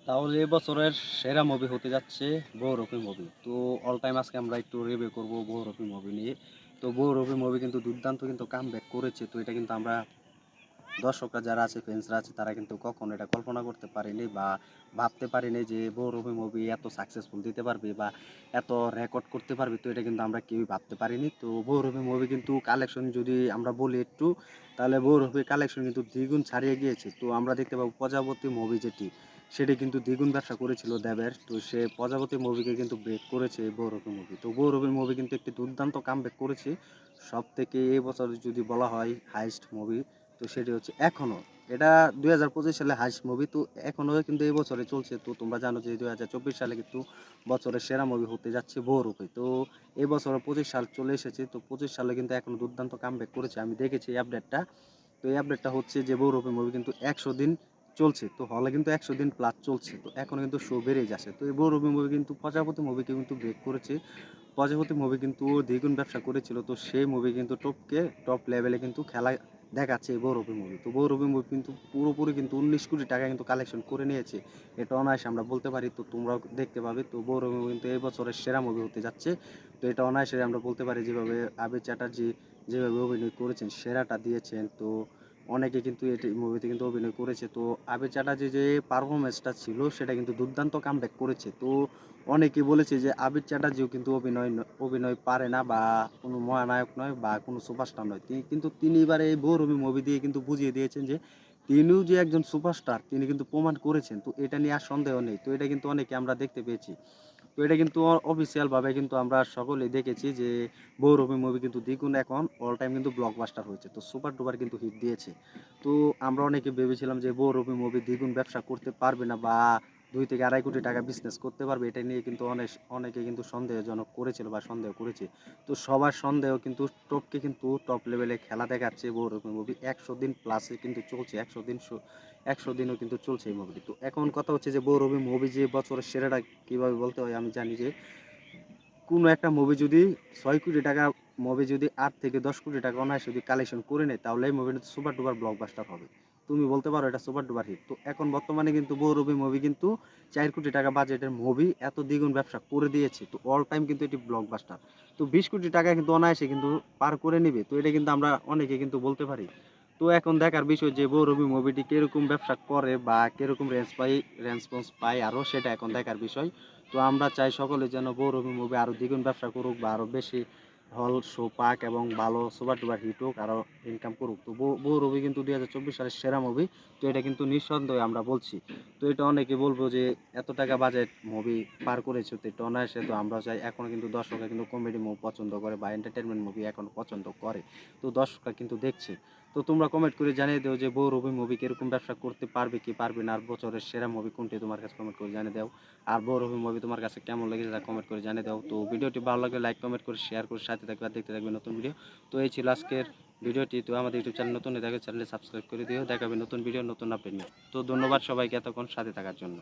তাহলে এবছরের সেরা মুভি হতে যাচ্ছে বহুরূপী মুভি। তো অল টাইম আজকে আমরা একটু রিভিউ করব বহুরূপী মুভি নিয়ে। তো বহুরূপী মুভি কিন্তু দুর্দান্ত কিন্তু কামব্যাক করেছে। তো এটা কিন্তু আমরা দর্শকরা যারা আছে, ফ্যান্সরা আছে, তারা কিন্তু কখনো এটা কল্পনা করতে পারেনি বা ভাবতে পারেনি যে বহুরূপী মুভি এত সাকসেসফুল দিতে পারবে বা এত রেকর্ড করতে পারবে। তো এটা কিন্তু আমরা কেউই ভাবতে পারিনি। তো বহুরূপী মুভি কিন্তু কালেকশন যদি আমরা বলি একটু, তাহলে বহুরূপী কালেকশন কিন্তু দ্বিগুণ ছাড়িয়ে গিয়েছে। তো আমরা দেখতে পাবো প্রজাপতি মুভি যেটি, সেটি কিন্তু দ্বিগুণ ব্যবসা করেছিল দেবের। তো সে প্রজাপতি মুভিকে কিন্তু ব্রেক করেছে এই বহুরূপী মুভি। তো বহুরূপী মুভি কিন্তু একটি দুর্দান্ত কামব্যাক করেছে। সব থেকে এবছর যদি বলা হয় হাইস্ট মুভি, তো সেটি হচ্ছে এখনও, এটা 2025 সালে হাইস্ট মুভি। তো এখনও কিন্তু এই বছরে চলছে। তো তোমরা জানো যে 2024 সালে কিন্তু বছরের সেরা মুভি হতে যাচ্ছে বহুরূপী। তো এই বছর 25 সাল চলে এসেছে। তো 25 সালে কিন্তু এখনো দুর্দান্ত কামব্যাক করেছে। আমি দেখেছি এই আপডেটটা। তো এই আপডেটটা হচ্ছে যে বহুরূপী মুভি কিন্তু 100 দিন চলছে। তো হলে কিন্তু 100 দিন প্লাস চলছে। তো এখনো কিন্তু শো বেড়েই যাচ্ছে। তো এই বহুরূপী মুভি কিন্তু প্রজাপতি মুভিকে কিন্তু ব্রেক করেছে। প্রজাপতি মুভি কিন্তু দ্বিগুণ ব্যবসা করেছিল। তো সেই মুভি কিন্তু টপ লেভেলে কিন্তু খেলা দেখাচ্ছে এই বহুরূপী মুভি। তো বহুরূপী মুভি কিন্তু পুরোপুরি কিন্তু 19 কোটি টাকা কিন্তু কালেকশন করে নিয়েছে। এটা অনায়াসে আমরা বলতে পারি। তো তোমরাও দেখতে পাবে। তো বহুরূপী মুভি কিন্তু এই বছরের সেরা মুভি হতে যাচ্ছে। তো এটা অনায়াসে আমরা বলতে পারি। যেভাবে আবির চ্যাটার্জি যেভাবে অভিনয় করেছেন, সেরাটা দিয়েছেন। তো অনেকে কিন্তু এটি মুভিতে কিন্তু অভিনয় করেছে। তো আবির চ্যাটার্জি যে পারফরমেন্সটা ছিল, সেটা কিন্তু দুর্দান্ত কামব্যাক করেছে। তো অনেকে বলেছে যে আবির চ্যাটার্জিও কিন্তু অভিনয় পারে না বা কোনো মহানায়ক নয় বা কোনো সুপারস্টার নয়। তিনি এবারে এই বহুরূপী মুভি দিয়ে কিন্তু বুঝিয়ে দিয়েছেন যে তিনিও যে একজন সুপারস্টার, তিনি কিন্তু প্রমাণ করেছেন। তো এটা নিয়ে আর সন্দেহ নেই। তো এটা কিন্তু অনেকে আমরা দেখতে পেয়েছি। তো এটা কিন্তু অফিসিয়াল ভাবে কিন্তু আমরা সকলেই দেখেছি যে বহুরূপী মুভি কিন্তু দ্বিগুণ এখন অল টাইম কিন্তু ব্লকবাস্টার হয়েছে। তো সুপার ডুপার কিন্তু হিট দিয়েছে। তো আমরা অনেকে ভেবেছিলাম যে বহুরূপী মুভি দ্বিগুণ ব্যবসা করতে পারবে না বা 2 থেকে 2.5 কোটি টাকা বিজনেস করতে পারবে। এটা নিয়ে কিন্তু অনেকে কিন্তু সন্দেহজনক করেছিল বা সন্দেহ করেছে। তো সবার সন্দেহ কিন্তু টপ লেভেলে খেলা দেখাচ্ছে বহুরূপী মুভি। 100 দিন প্লাসে কিন্তু চলছে। 100 দিনও কিন্তু চলছে এই মুভিটি। তো এখন কথা হচ্ছে যে বহুরূপী মুভি যে বছরের সেরাটা কিভাবে বলতে হয় আমি জানি যে কোনো একটা মুভি যদি 6 কোটি টাকা মুভি যদি 8 থেকে 10 কোটি টাকা অনায়াসে যদি কালেকশন করে নেয়, তাহলে এই মুভিটা সুপার ডুপার ব্লকবাস্টার হবে। তুমি বলতে পারো এটা সুপার ডুপার হিট। তো এখন বর্তমানে কিন্তু বহুরূপী মুভি কিন্তু 4 কোটি টাকা বাজেটের মুভি এত দ্বিগুণ ব্যবসা করে দিয়েছে। তো অল টাইম কিন্তু এটি ব্লকবাস্টার। তো 20 কোটি টাকা কিন্তু অনায়াসে কিন্তু পার করে নিবে। তো এটা কিন্তু আমরা অনেকে কিন্তু বলতে পারি। তো এখন দেখার বিষয় যে বহুরূপী মুভিটি কিরকম ব্যবসা করে বা কিরকম রেসপন্স পায় আরও, সেটা এখন দেখার বিষয়। তো আমরা চাই সকলে যেন বহুরূপী মুভি আরও দ্বিগুণ ব্যবসা করুক বা আরও বেশি হল শো পাক এবং ভালো সুপার ডুপার হিট হোক, আরও ইনকাম করুক। তো বহুরূপী কিন্তু 2024 সালের সেরা মুভি। তো এটা কিন্তু নিঃসন্দেহে আমরা বলছি। তো এটা অনেকে বলবো যে এত টাকা বাজেট মুভি পার করেছে, তো এটা অনায়াসে। তো আমরা চাই, এখন কিন্তু দর্শকরা কিন্তু কমেডি মুভি পছন্দ করে বা এন্টারটেনমেন্ট মুভি এখন পছন্দ করে। তো দর্শকরা কিন্তু দেখছে। তো তোমরা কমেন্ট করে জানিয়ে দাও যে বহুরূপী মুভি কিরকম ব্যবসা করতে পারবে কি পারবে না, আর বছরের সেরা মুভি কোনটি তোমার কাছে, কমেন্ট করে জানিয়ে দাও। আর বহুরূপী মুভি তোমার কাছে কেমন লেগেছে তা কমেন্ট করে জানিয়ে দাও। তো ভিডিওটি ভালো লাগলে লাইক কমেন্ট করে শেয়ার করে সাথে থাকবে আর দেখতে থাকবে নতুন ভিডিও। তো এই ছিল আজকের ভিডিওটি। তো আমাদের ইউটিউব চ্যানেল নতুন হয়ে থাকে, চ্যানেলে সাবস্ক্রাইব করে দিও। দেখাবে নতুন ভিডিও নতুন আপডেট নিয়ে। তো ধন্যবাদ সবাইকে এতক্ষণ সাথে থাকার জন্য।